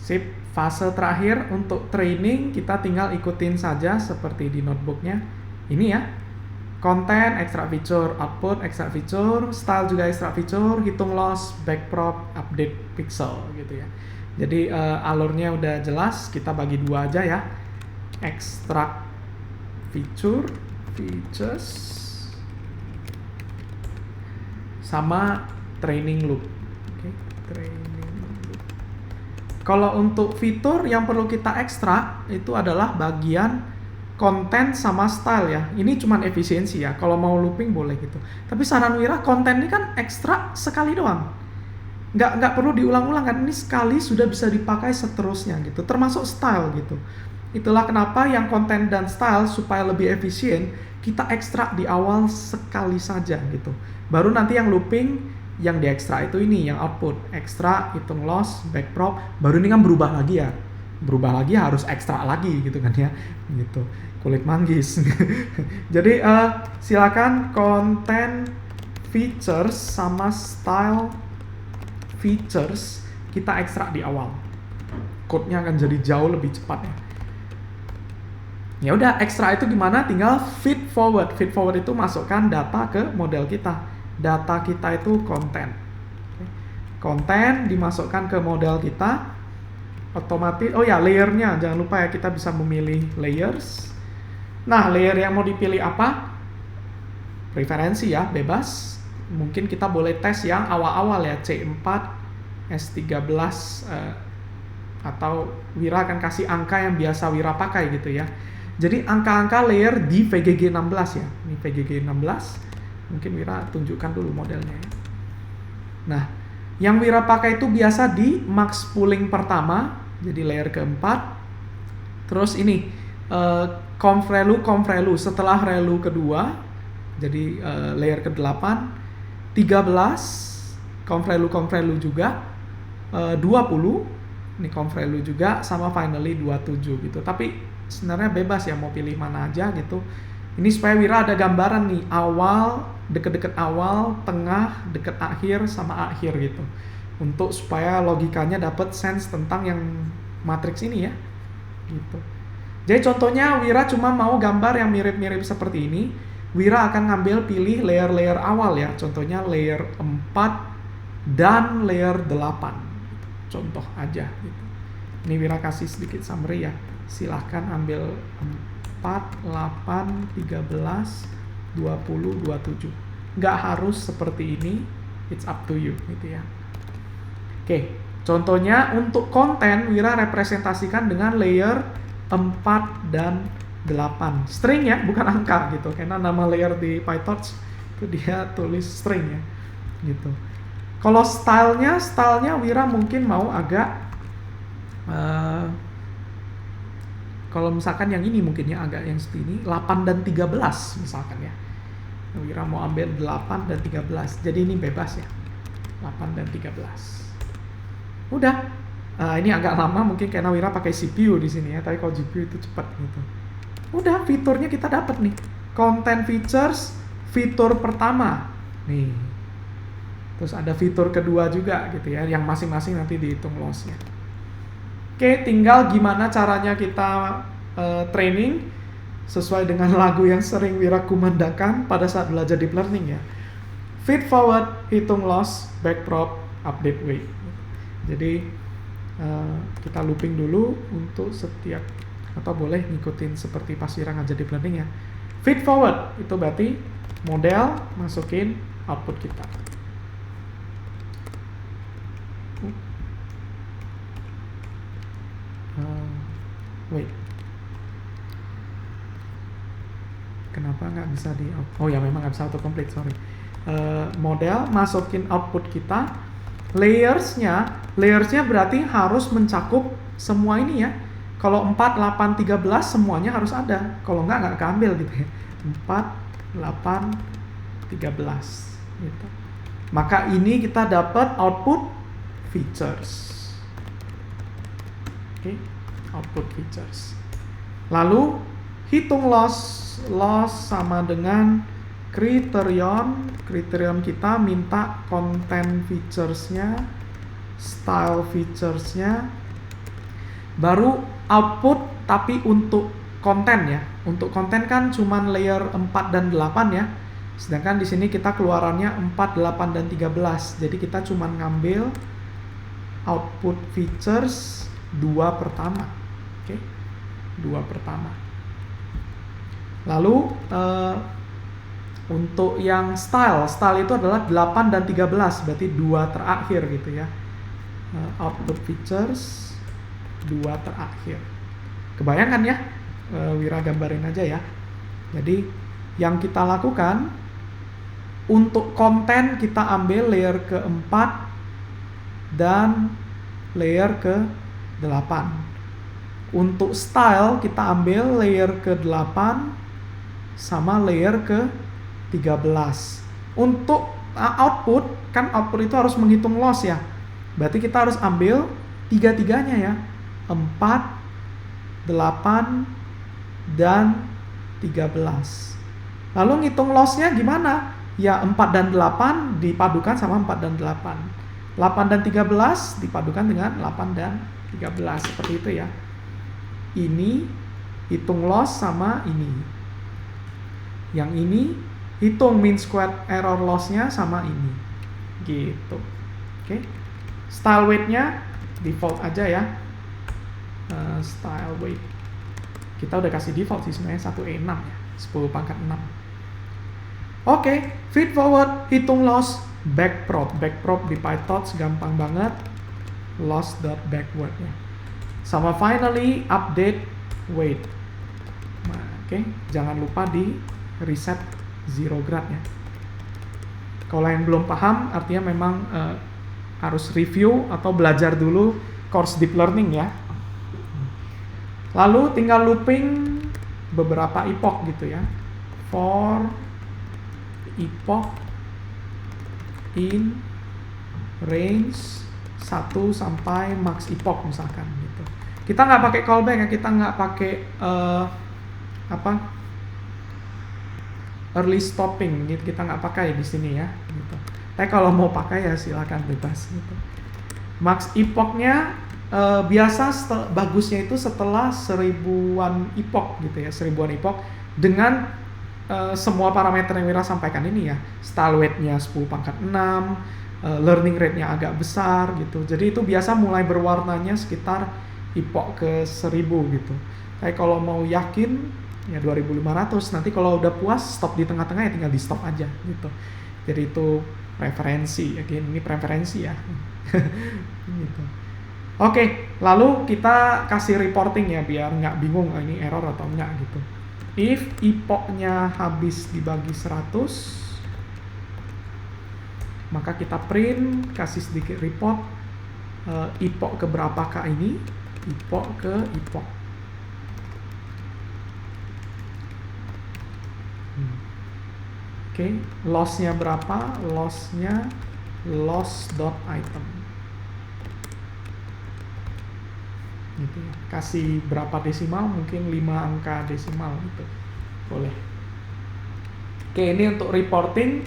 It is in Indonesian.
Sip, fase terakhir untuk training kita tinggal ikutin saja seperti di notebooknya. Ini ya, konten, extract feature, output, extract feature, style juga extract feature, hitung loss, backprop, update pixel gitu ya. Jadi alurnya udah jelas, kita bagi dua aja ya. Extract feature, features, sama training loop. Oke, training loop. Kalau untuk fitur yang perlu kita ekstrak itu adalah bagian konten sama style ya. Ini cuman efisiensi ya. Kalau mau looping boleh gitu. Tapi saran Wira, konten ini kan ekstrak sekali doang. Nggak perlu diulang-ulang kan. Ini sekali sudah bisa dipakai seterusnya gitu. Termasuk style gitu. Itulah kenapa yang konten dan style supaya lebih efisien kita ekstrak di awal sekali saja gitu. Baru nanti yang looping yang diekstrak itu ini yang output. Ekstrak, hitung loss, backprop. Baru ini kan berubah lagi ya. Berubah lagi harus ekstrak lagi gitu kan ya. Gitu. Kulit manggis. Jadi silakan konten features sama style features kita ekstrak di awal. Code-nya akan jadi jauh lebih cepat ya. Ya udah, ekstrak itu gimana? Tinggal feed forward. Feed forward itu masukkan data ke model kita. Data kita itu konten. Konten dimasukkan ke model kita. Otomatis, oh ya, layernya jangan lupa ya, kita bisa memilih layers. Nah, layer yang mau dipilih apa? Preferensi ya, bebas. Mungkin kita boleh tes yang awal-awal ya, C4, S13, atau Wira akan kasih angka yang biasa Wira pakai gitu ya. Jadi angka-angka layer di VGG 16 ya. Ini VGG 16. Mungkin Wira tunjukkan dulu modelnya ya. Nah, yang Wira pakai itu biasa di max pooling pertama, jadi layer keempat. Terus ini conv relu setelah relu kedua, jadi layer ke-8, 13 conv relu juga, 20 ini conv relu juga, sama finally 27 gitu. Tapi sebenarnya bebas ya mau pilih mana aja gitu. Ini supaya Wira ada gambaran nih, awal, deket-deket awal, tengah, deket akhir, sama akhir gitu. Untuk supaya logikanya dapat sense tentang yang matriks ini ya. Gitu. Jadi contohnya Wira cuma mau gambar yang mirip-mirip seperti ini. Wira akan ngambil pilih layer-layer awal ya. Contohnya layer 4 dan layer 8. Contoh aja gitu. Ini Wira kasih sedikit summary ya. Silahkan ambil 4, 8, 13, 20, 27. Nggak harus seperti ini, it's up to you gitu ya. Oke, contohnya untuk konten Wira representasikan dengan layer 4 dan 8. String ya, bukan angka gitu. Karena nama layer di PyTorch itu dia tulis string ya. Gitu. Kalau stylenya Wira mungkin mau agak kalau misalkan yang ini mungkin ya agak yang seperti ini 8 dan 13 misalkan ya. Wira mau ambil 8 dan 13. Jadi ini bebas ya. 8 dan 13. Udah. Ini agak lama mungkin karena Wira pakai CPU di sini ya, tapi kalau GPU itu cepat gitu. Udah, fiturnya kita dapat nih. Content features, fitur pertama. Nih. Terus ada fitur kedua juga gitu ya, yang masing-masing nanti dihitung loss-nya. Oke, tinggal gimana caranya kita training sesuai dengan lagu yang sering Wira kumandangkan pada saat belajar deep learning ya. Feed forward, hitung loss, backprop, update weight. Jadi kita looping dulu untuk setiap, atau boleh ngikutin seperti pas Wira ngajar deep learning ya. Feed forward itu berarti model masukin output kita. Wait, kenapa nggak bisa di oh ya memang nggak bisa autocomplete, sorry. Model masukin output kita, layersnya berarti harus mencakup semua ini ya. Kalau 4, 8, 13 semuanya harus ada, kalau nggak keambil gitu ya. 4, 8, 13 gitu. Maka ini kita dapat output features. Oke. Output features. Lalu hitung loss sama dengan kriterion kita minta content features-nya, style features-nya, Baru output tapi untuk konten ya. Untuk konten kan cuman layer 4 dan 8 ya. Sedangkan di sini kita keluarannya 4, 8 dan 13. Jadi kita cuman ngambil output features 2 pertama. Oke. 2 pertama. Lalu untuk yang style itu adalah 8 dan 13, berarti 2 terakhir gitu ya. Output features 2 terakhir. Kebayangkan ya? Wira gambarin aja ya. Jadi yang kita lakukan untuk konten kita ambil layer ke-4 dan layer ke-8. Untuk style kita ambil layer ke-8 sama layer ke-13. Untuk output, kan output itu harus menghitung loss ya. Berarti kita harus ambil tiga-tiganya ya. 4, 8, dan 13. Lalu ngitung lossnya gimana? Ya 4 dan 8 dipadukan sama 4 dan 8. 8 dan 13 dipadukan dengan 8 dan 13. Seperti itu ya. Ini hitung loss sama ini. Yang ini hitung mean squared error loss-nya sama ini. Gitu. Oke. Style weight-nya default aja ya. Style weight. Kita udah kasih default sih sebenarnya 1E6 ya. 10 pangkat 6. Oke, feed forward, hitung loss, backprop. Backprop di PyTorch gampang banget. Loss.backward ya. Sama finally update weight. Nah, oke, jangan lupa di reset 0 grad ya. Kalau yang belum paham, artinya memang harus review atau belajar dulu course deep learning ya. Lalu tinggal looping beberapa epoch gitu ya. For epoch in range 1 sampai max epoch misalkan gitu. Kita nggak pakai callback ya, kita nggak pakai early stopping gitu, kita nggak pakai di sini ya gitu. Tapi kalau mau pakai ya silakan bebas gitu. Max epochnya biasa bagusnya itu setelah 1000-an epoch gitu ya, 1000-an epoch dengan semua parameter yang Wira sampaikan ini ya. Style weight-nya 10 pangkat 6, learning rate-nya agak besar gitu. Jadi itu biasa mulai berwarnanya sekitar epoch ke 1000 gitu. Tapi kalau mau yakin ya 2500, nanti kalau udah puas stop di tengah-tengah ya tinggal di stop aja gitu. Jadi itu preferensi, ini preferensi ya. Gitu. Oke, lalu kita kasih reporting ya biar nggak bingung ini error atau enggak gitu. If epoch-nya habis dibagi 100, maka kita print, kasih sedikit report epoch ke berapakah ini, epoch ke epoch. Oke, loss-nya berapa? Loss-nya loss.item. Gitu ya. Kasih berapa desimal, mungkin 5 angka desimal gitu boleh. Oke, ini untuk reporting.